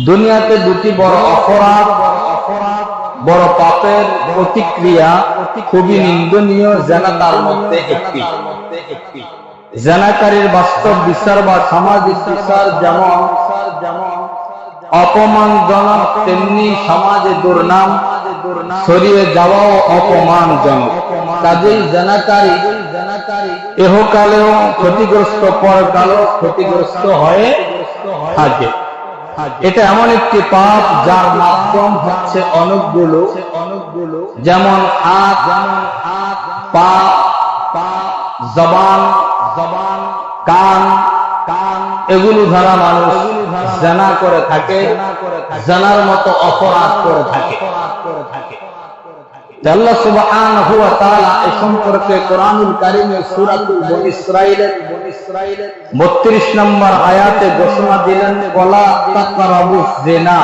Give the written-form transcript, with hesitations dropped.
দুনিয়াতে দুটি বড় অপরাধ, বড় পাপের প্রতিক্রিয়া খুবই নিন্দনীয়। জেনা তার মধ্যে একটি। জেনাকারীর বাস্তব বিচার বা সামাজিক বিচার যেমন অপমানজনক, তেমনি সমাজে দুর্নাম ছড়িয়ে যাওয়াও অপমানজনক। কাজেই জেনাকারী ইহকালেও ক্ষতিগ্রস্ত, পরকালেও ক্ষতিগ্রস্ত হয়ে থাকে। এটা এমন একটি পাপ যার মাধ্যম হচ্ছে অনেকগুলো, যেমন হাত, পা, জবান, কান, এগুলো দ্বারা মানুষ জেনা করে থাকে, জেনার মতো অপরাধ করে থাকে। আল্লাহ সুবহানাহু ওয়া তাআলা এই সম্পর্কে কোরআনুল কারীমে সূরাতুল বনী ইসরাঈলের 32 নম্বর আয়াতে ঘোষণা দিলেন, ওয়ালা তাকরাবুজ জিনা।